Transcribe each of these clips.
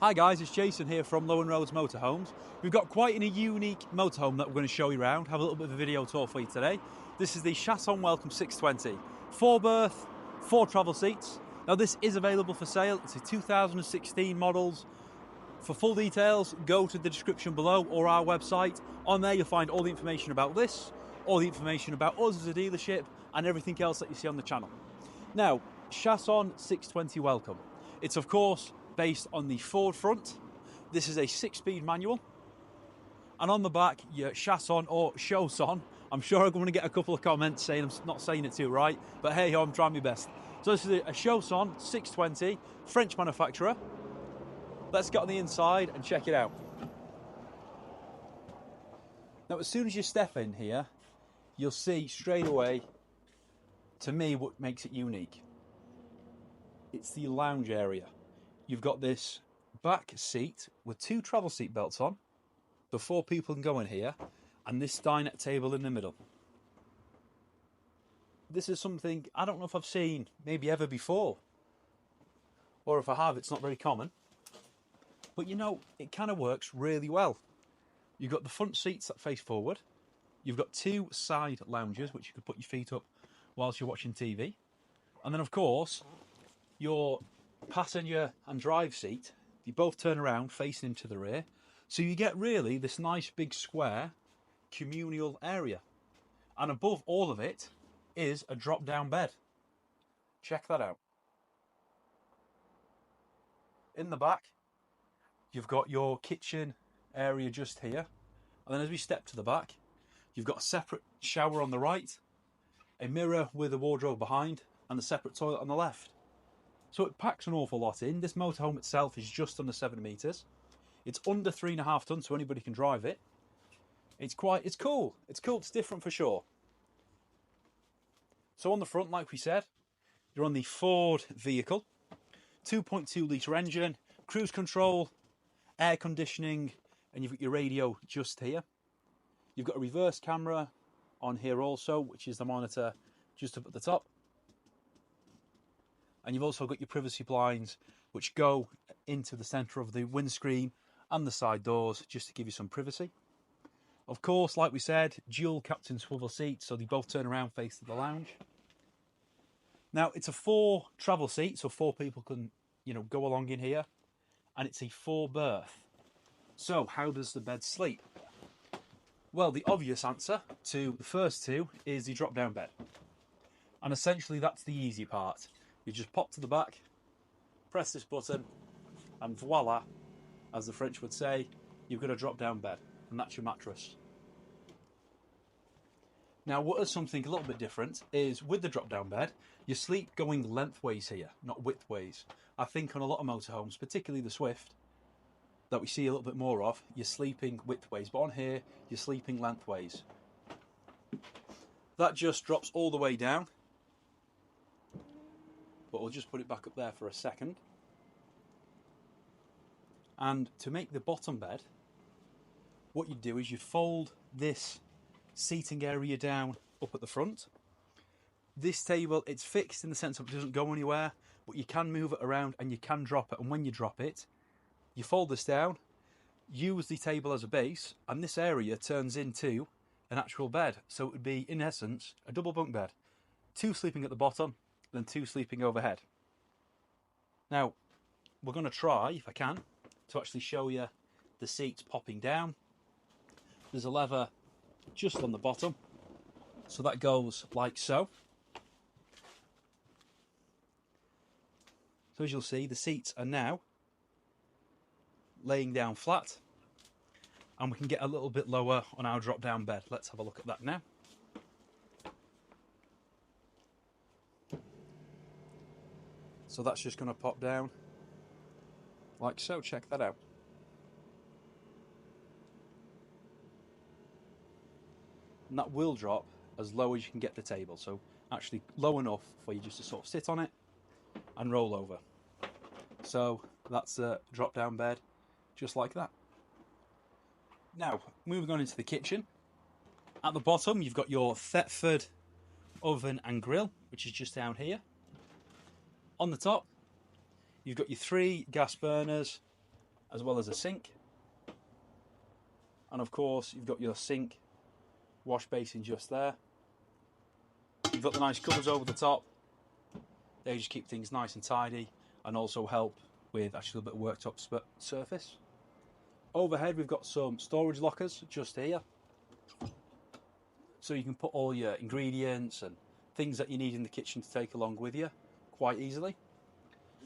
Hi guys, it's Jason here from Lowe and Rhodes Motorhomes. We've got quite a unique motorhome that we're going to show you around, have a little bit of a video tour for you today. This is the Chausson Welcome 620. 4-berth, 4 travel seats. Now this is available for sale. It's a 2016 models. For full details, go to the description below or our website. On there you'll find all the information about this, all the information about us as a dealership, and everything else that you see on the channel. Now, Chausson 620 Welcome. It's of course based on the Ford front. This is a 6-speed manual. And on the back, your Chausson or Chausson. I'm sure I'm going to get a couple of comments saying I'm not saying it too right, but hey ho, I'm trying my best. So this is a Chausson 620, French manufacturer. Let's get on the inside and check it out. Now, as soon as you step in here, you'll see straight away, to me, what makes it unique. It's the lounge area. You've got this back seat with 2 travel seat belts on, so 4 people can go in here, and this dinette table in the middle. This is something I don't know if I've seen maybe ever before, or if I have, it's not very common. But you know, it kind of works really well. You've got the front seats that face forward. You've got 2 side lounges, which you could put your feet up whilst you're watching TV. And then, of course, your passenger and drive seat, you both turn around facing into the rear. So you get really this nice big square communal area. And above all of it is a drop-down bed. Check that out. In the back, you've got your kitchen area just here. And then as we step to the back, you've got a separate shower on the right, a mirror with a wardrobe behind, and a separate toilet on the left. So it packs an awful lot in. This motorhome itself is just under 7 metres. It's under 3.5 tonnes, so anybody can drive it. It's cool. It's cool, it's different for sure. So on the front, like we said, you're on the Ford vehicle. 2.2 litre engine, cruise control, air conditioning, and you've got your radio just here. You've got a reverse camera on here also, which is the monitor just up at the top. And you've also got your privacy blinds, which go into the centre of the windscreen and the side doors, just to give you some privacy. Of course, like we said, dual captain swivel seats, so they both turn around face to the lounge. Now, it's a 4 travel seat, so 4 people can, go along in here. And it's a 4-berth. So, how does the bed sleep? Well, the obvious answer to the first 2 is the drop-down bed. And essentially, that's the easy part. You just pop to the back, press this button, and voila, as the French would say, you've got a drop-down bed, and that's your mattress. Now, what is something a little bit different is with the drop-down bed, you sleep going lengthways here, not widthways. I think on a lot of motorhomes, particularly the Swift, that we see a little bit more of, you're sleeping widthways, but on here, you're sleeping lengthways. That just drops all the way down. But we'll just put it back up there for a second. And to make the bottom bed, what you do is you fold this seating area down up at the front. This table, it's fixed in the sense that it doesn't go anywhere, but you can move it around and you can drop it. And when you drop it, you fold this down, use the table as a base, and this area turns into an actual bed. So it would be, in essence, a double bunk bed. 2 sleeping at the bottom, then 2 sleeping overhead. Now, we're going to try, if I can, to actually show you the seats popping down. There's a lever just on the bottom, so that goes like so. So as you'll see, the seats are now laying down flat, and we can get a little bit lower on our drop-down bed. Let's have a look at that now. So that's just going to pop down like so. Check that out. And that will drop as low as you can get the table. So actually low enough for you just to sort of sit on it and roll over. So that's a drop down bed just like that. Now, moving on into the kitchen. At the bottom, you've got your Thetford oven and grill, which is just down here. On the top, you've got your 3 gas burners, as well as a sink. And of course, you've got your sink, wash basin just there. You've got the nice covers over the top. They just keep things nice and tidy and also help with actually a bit of worktop surface. Overhead, we've got some storage lockers just here. So you can put all your ingredients and things that you need in the kitchen to take along with you quite easily.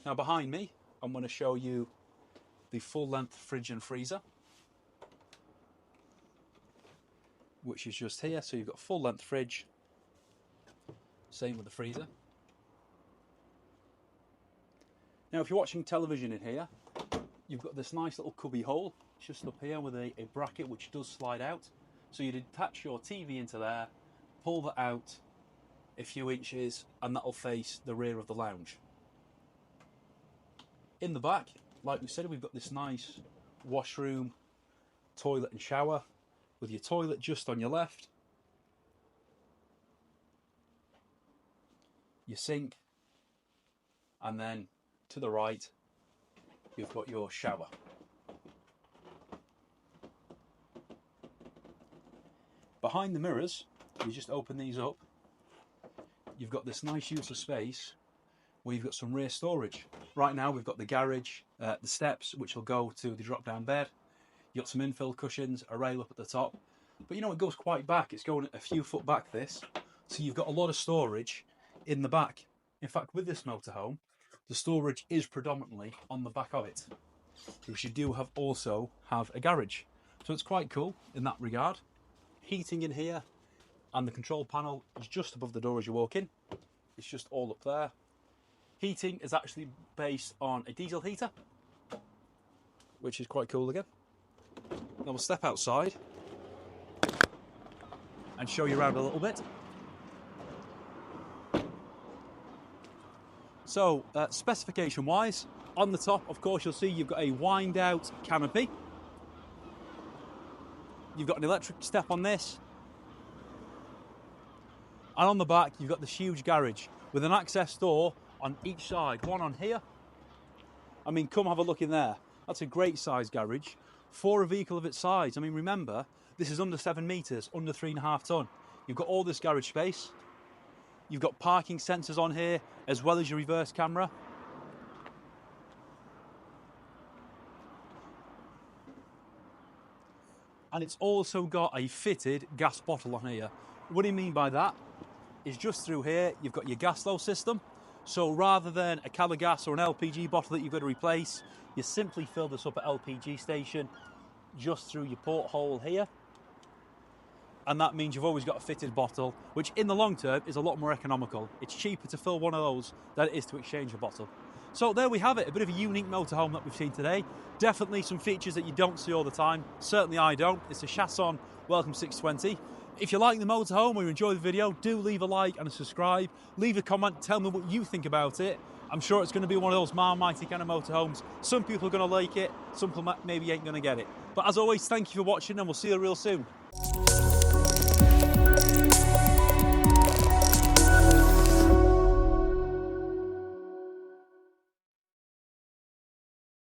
Now behind me, I'm going to show you the full length fridge and freezer, which is just here. So you've got full length fridge, same with the freezer. Now if you're watching television in here, you've got this nice little cubby hole just up here with a bracket which does slide out. So you'd attach your TV into there, pull that out a few inches, and that'll face the rear of the lounge. In the back, like we said, we've got this nice washroom, toilet and shower, with your toilet just on your left, your sink, and then to the right, you've got your shower. Behind the mirrors, you just open these up, you've got this nice use of space where you've got some rear storage. Right now we've got the garage, the steps which will go to the drop down bed. You've got some infill cushions, a rail up at the top. But you know, it goes quite back, it's going a few foot back this. So you've got a lot of storage in the back. In fact, with this motorhome, the storage is predominantly on the back of it, because you do also have a garage. So it's quite cool in that regard. Heating in here, and the control panel is just above the door as you walk in. It's just all up there. Heating is actually based on a diesel heater, which is quite cool again. Now we'll step outside and show you around a little bit. So specification wise, on the top, of course, you'll see you've got a wind out canopy. You've got an electric step on this. And on the back, you've got this huge garage with an access door on each side. One on here. I mean, come have a look in there. That's a great size garage for a vehicle of its size. I mean, remember, this is under 7 metres, under 3.5 tonne. You've got all this garage space. You've got parking sensors on here, as well as your reverse camera. And it's also got a fitted gas bottle on here. What do you mean by that? Is just through here, you've got your gas Lowe system. So rather than a can of gas or an LPG bottle that you've got to replace, you simply fill this up at LPG station just through your porthole here. And that means you've always got a fitted bottle, which in the long term is a lot more economical. It's cheaper to fill one of those than it is to exchange a bottle. So there we have it, a bit of a unique motorhome that we've seen today. Definitely some features that you don't see all the time. Certainly I don't. It's a Chausson Welcome 620. If you like the motorhome or you enjoy the video, do leave a like and a subscribe. Leave a comment, tell me what you think about it. I'm sure it's going to be one of those marmite kind of motorhomes. Some people are going to like it, some people maybe ain't going to get it. But as always, thank you for watching, and we'll see you real soon.